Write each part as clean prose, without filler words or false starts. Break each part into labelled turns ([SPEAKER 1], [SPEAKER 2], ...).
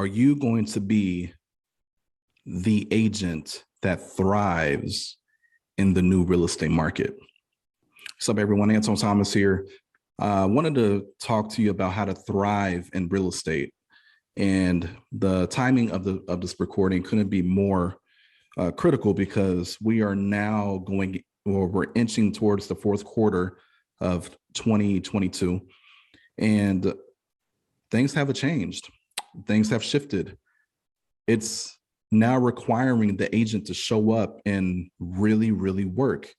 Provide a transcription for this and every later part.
[SPEAKER 1] are you going to be the agent that thrives in the new real estate market? What's up, everyone? Anton Thomas here. I wanted to talk to you about how to thrive in real estate. And the timing of this recording couldn't be more critical because we are now we're inching towards the fourth quarter of 2022. And things have changed. Things have shifted. It's now requiring the agent to show up and really, really work.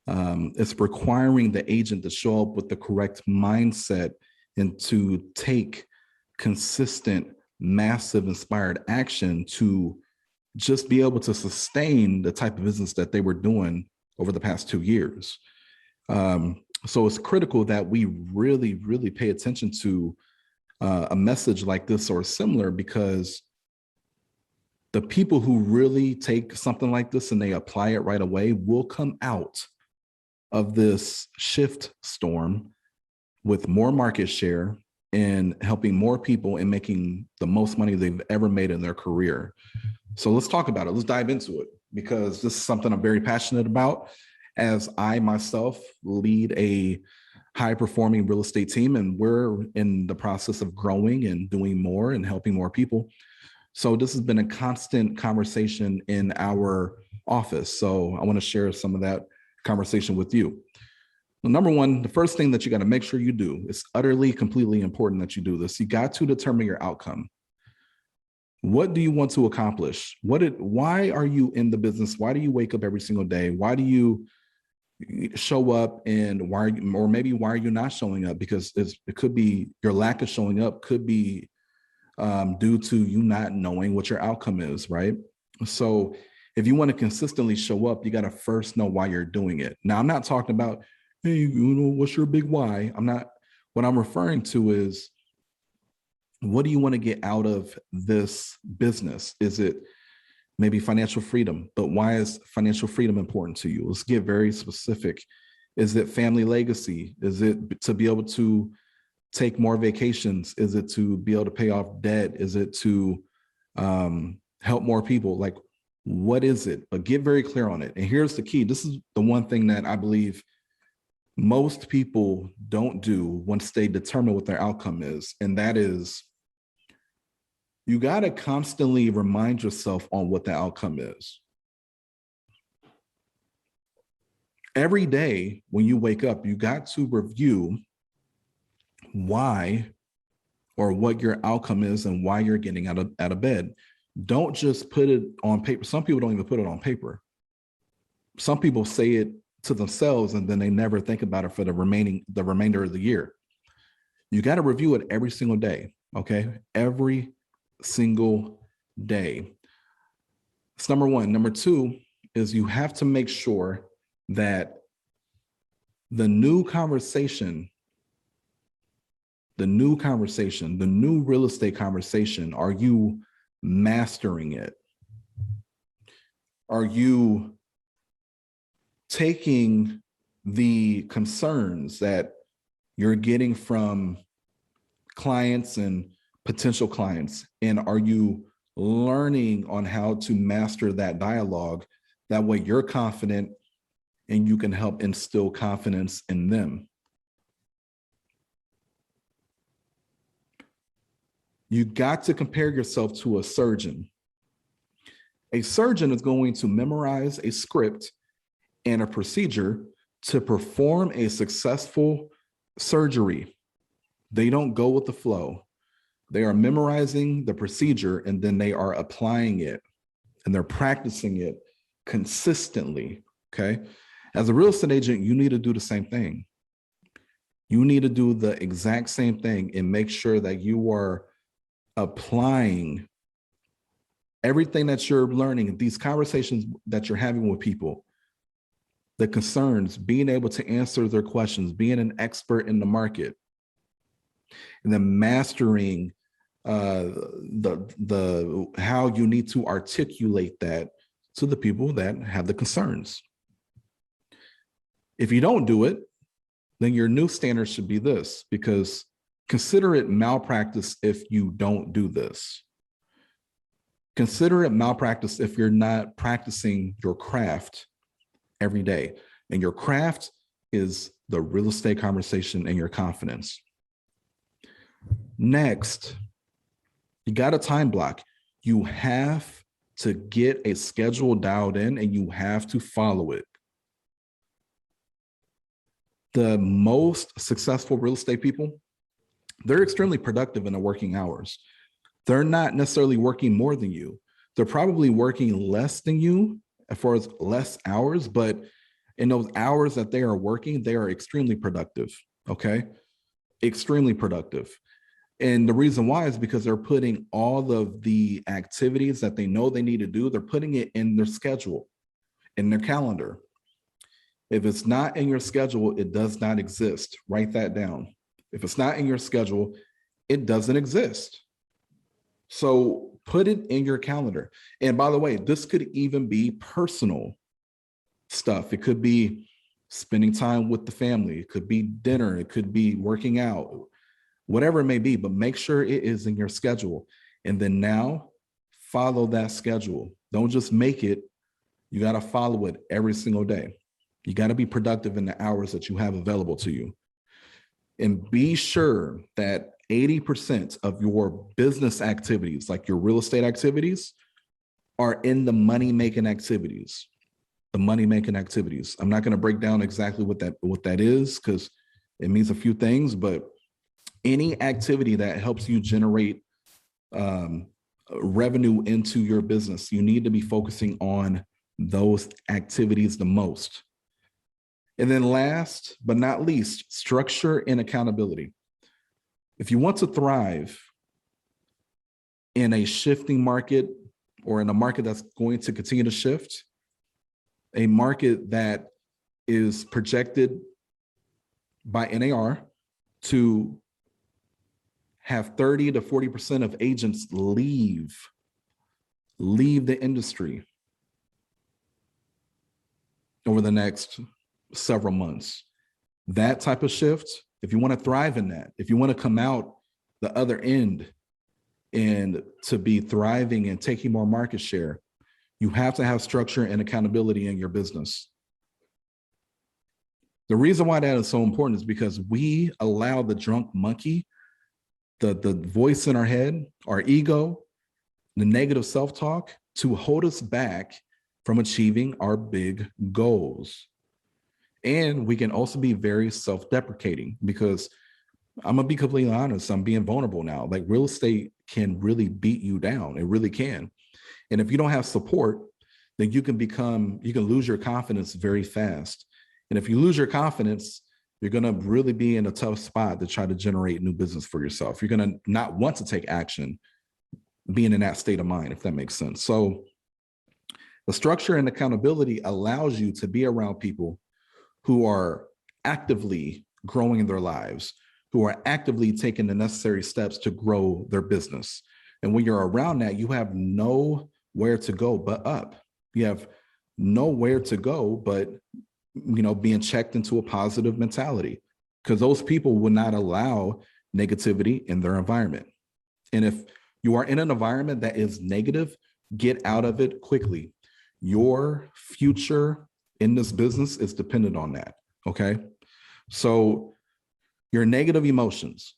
[SPEAKER 1] It's requiring the agent to show up with the correct mindset and to take consistent, massive, inspired action to just be able to sustain the type of business that they were doing over the past 2 years. So it's critical that we really, really pay attention to a message like this or similar, because the people who really take something like this and they apply it right away will come out of this shift storm with more market share and helping more people and making the most money they've ever made in their career. So let's talk about it. Let's dive into it, because this is something I'm very passionate about, as I myself lead a high-performing real estate team, and we're in the process of growing and doing more and helping more people. So this has been a constant conversation in our office. So I want to share some of that conversation with you. Well, number one, the first thing that you got to make sure you do, it's utterly, completely important that you do this. You got to determine your outcome. What do you want to accomplish? Why are you in the business? Why do you wake up every single day? Why do you show up, and why are you not showing up? Because it could be your lack of showing up could be due to you not knowing what your outcome is, right? So if you want to consistently show up, you got to first know why you're doing it. Now, I'm not talking about, hey, what's your big why? What I'm referring to is, what do you want to get out of this business? Is it maybe financial freedom? But why is financial freedom important to you? Let's get very specific. Is it family legacy? Is it to be able to take more vacations? Is it to be able to pay off debt? Is it to help more people? Like, what is it? But get very clear on it. And here's the key. This is the one thing that I believe most people don't do once they determine what their outcome is. And that is, you got to constantly remind yourself on what the outcome is. Every day when you wake up, you got to review why or what your outcome is and why you're getting out of bed. Don't just put it on paper. Some people don't even put it on paper. Some people say it to themselves and then they never think about it for the remainder of the year. You got to review it every single day, okay? Every single day. That's number one. Number two is you have to make sure that the new conversation, the new real estate conversation, are you mastering it? Are you taking the concerns that you're getting from clients and potential clients, and are you learning on how to master that dialogue? That way you're confident and you can help instill confidence in them. You got to compare yourself to a surgeon. A surgeon is going to memorize a script and a procedure to perform a successful surgery. They don't go with the flow. They are memorizing the procedure and then they are applying it and they're practicing it consistently, okay? As a real estate agent, you need to do the same thing. You need to do the exact same thing and make sure that you are applying everything that you're learning, these conversations that you're having with people, the concerns, being able to answer their questions, being an expert in the market, and then mastering how you need to articulate that to the people that have the concerns. If you don't do it, then your new standard should be this, because consider it malpractice if you don't do this. Consider it malpractice if you're not practicing your craft every day. And your craft is the real estate conversation and your confidence. Next, you got a time block. You have to get a schedule dialed in and you have to follow it. The most successful real estate people, they're extremely productive in the working hours. They're not necessarily working more than you. They're probably working less than you as far as less hours, but in those hours that they are working, they are extremely productive, okay? Extremely productive. And the reason why is because they're putting all of the activities that they know they need to do, they're putting it in their schedule, in their calendar. If it's not in your schedule, it does not exist. Write that down. If it's not in your schedule, it doesn't exist. So put it in your calendar. And by the way, this could even be personal stuff. It could be spending time with the family. It could be dinner. It could be working out, whatever it may be, but make sure it is in your schedule. And then now follow that schedule. Don't just make it. You got to follow it every single day. You got to be productive in the hours that you have available to you. And be sure that 80% of your business activities, like your real estate activities, are in the money-making activities. The money-making activities. I'm not going to break down exactly what that is because it means a few things, but any activity that helps you generate revenue into your business, you need to be focusing on those activities the most. And then last but not least, structure and accountability. If you want to thrive in a shifting market or in a market that's going to continue to shift, a market that is projected by NAR to have 30 to 40% of agents leave the industry over the next several months. That type of shift, if you want to thrive in that, if you want to come out the other end and to be thriving and taking more market share, you have to have structure and accountability in your business. The reason why that is so important is because we allow the drunk monkey, the voice in our head, our ego, the negative self-talk to hold us back from achieving our big goals. And we can also be very self-deprecating because I'm gonna be completely honest, I'm being vulnerable now. Like real estate can really beat you down. It really can. And if you don't have support, then you can lose your confidence very fast. And if you lose your confidence, you're gonna really be in a tough spot to try to generate new business for yourself. You're gonna not want to take action being in that state of mind, if that makes sense. So the structure and accountability allows you to be around people who are actively growing their lives, who are actively taking the necessary steps to grow their business. And when you're around that, you have nowhere to go but up. You have nowhere to go but, being checked into a positive mentality, because those people will not allow negativity in their environment. And if you are in an environment that is negative, get out of it quickly. Your future in this business is dependent on that, okay? So your negative emotions,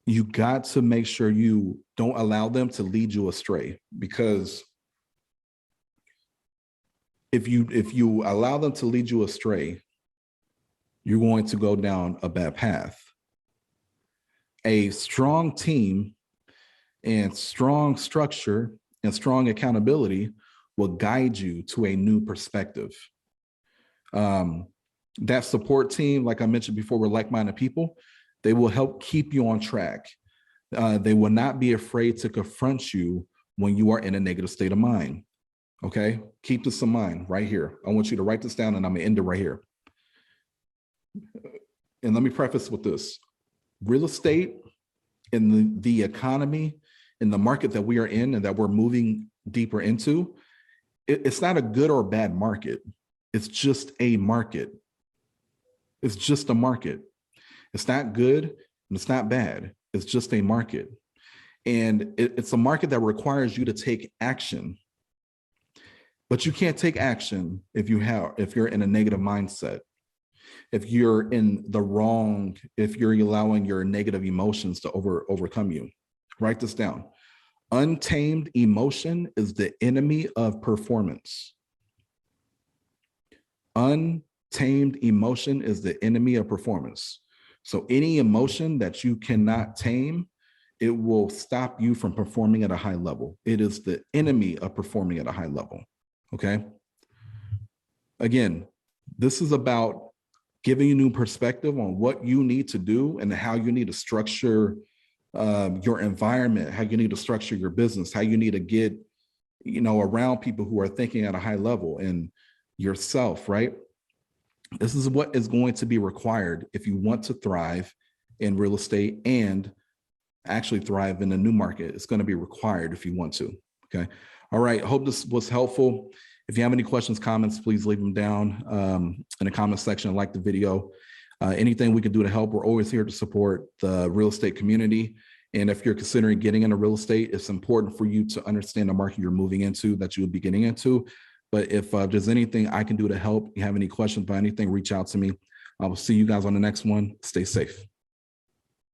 [SPEAKER 1] you got to make sure you don't allow them to lead you astray, because if you allow them to lead you astray, you're going to go down a bad path. A strong team and strong structure and strong accountability will guide you to a new perspective. That support team, like I mentioned before, we're like-minded people. They will help keep you on track. They will not be afraid to confront you when you are in a negative state of mind. Okay, keep this in mind right here. I want you to write this down, and I'm gonna end it right here. And let me preface with this. Real estate in the economy, in the market that we are in and that we're moving deeper into, it's not a good or bad market. It's just a market. It's just a market. It's not good and it's not bad. It's just a market. And it's a market that requires you to take action. But you can't take action if you're in a negative mindset, if you're in the wrong, if you're allowing your negative emotions to overcome you. Write this down. Untamed emotion is the enemy of performance. Untamed emotion is the enemy of performance. So any emotion that you cannot tame, it will stop you from performing at a high level. It is the enemy of performing at a high level. Okay. Again, this is about giving you new perspective on what you need to do and how you need to structure your environment, how you need to structure your business, how you need to get, around people who are thinking at a high level, and yourself, right? This is what is going to be required if you want to thrive in real estate and actually thrive in a new market. It's going to be required if you want to. Okay. All right. Hope this was helpful. If you have any questions, comments, please leave them down in the comment section. Like the video. Anything we can do to help, we're always here to support the real estate community. And if you're considering getting into real estate, it's important for you to understand the market you're moving into, that you will be getting into. But if there's anything I can do to help, you have any questions about anything, reach out to me. I will see you guys on the next one. Stay safe.